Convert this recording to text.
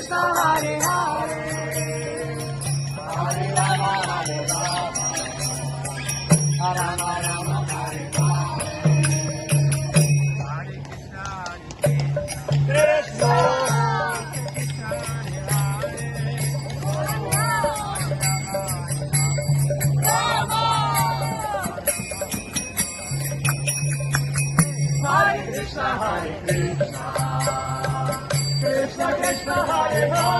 Krishna Hare Hare Hare Rama Hare Rama Rama Rama Hare Hare Hare Krishna Hare Krishna Krishna Krishna Hare Hare